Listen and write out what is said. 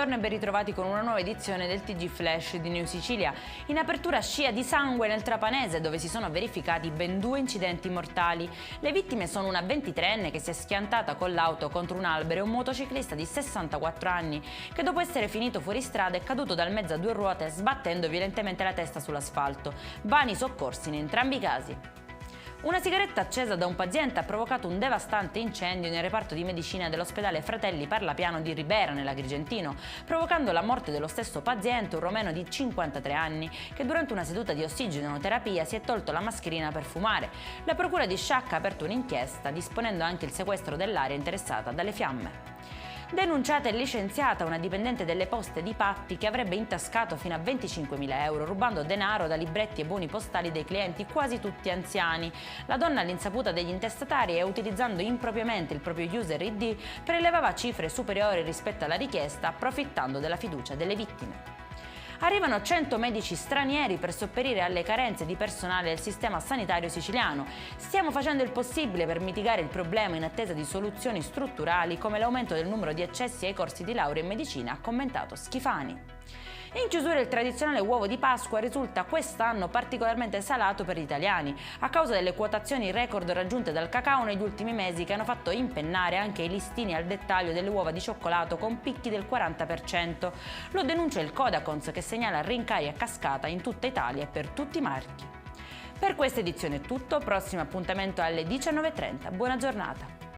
buongiorno e ben ritrovati con una nuova edizione del TG Flash di New Sicilia. In apertura scia di sangue nel Trapanese, dove si sono verificati ben 2 incidenti mortali. Le vittime sono una 23enne che si è schiantata con l'auto contro un albero e un motociclista di 64 anni che dopo essere finito fuori strada è caduto dal mezzo a 2 ruote sbattendo violentemente la testa sull'asfalto. Vani soccorsi in entrambi i casi. Una sigaretta accesa da un paziente ha provocato un devastante incendio nel reparto di medicina dell'ospedale Fratelli Parlapiano di Ribera, nell'Agrigentino, provocando la morte dello stesso paziente, un romeno di 53 anni, che durante una seduta di ossigenoterapia si è tolto la mascherina per fumare. La procura di Sciacca ha aperto un'inchiesta, disponendo anche il sequestro dell'area interessata dalle fiamme. Denunciata e licenziata una dipendente delle poste di Patti che avrebbe intascato fino a 25.000 euro rubando denaro da libretti e buoni postali dei clienti, quasi tutti anziani. La donna, all'insaputa degli intestatari e utilizzando impropriamente il proprio user ID, prelevava cifre superiori rispetto alla richiesta, approfittando della fiducia delle vittime. Arrivano 100 medici stranieri per sopperire alle carenze di personale del sistema sanitario siciliano. Stiamo facendo il possibile per mitigare il problema in attesa di soluzioni strutturali come l'aumento del numero di accessi ai corsi di laurea in medicina, ha commentato Schifani. In chiusura il tradizionale uovo di Pasqua risulta quest'anno particolarmente salato per gli italiani, a causa delle quotazioni record raggiunte dal cacao negli ultimi mesi che hanno fatto impennare anche i listini al dettaglio delle uova di cioccolato con picchi del 40%. Lo denuncia il Codacons, che segnala rincari a cascata in tutta Italia e per tutti i marchi. Per questa edizione è tutto, prossimo appuntamento alle 19:30. Buona giornata.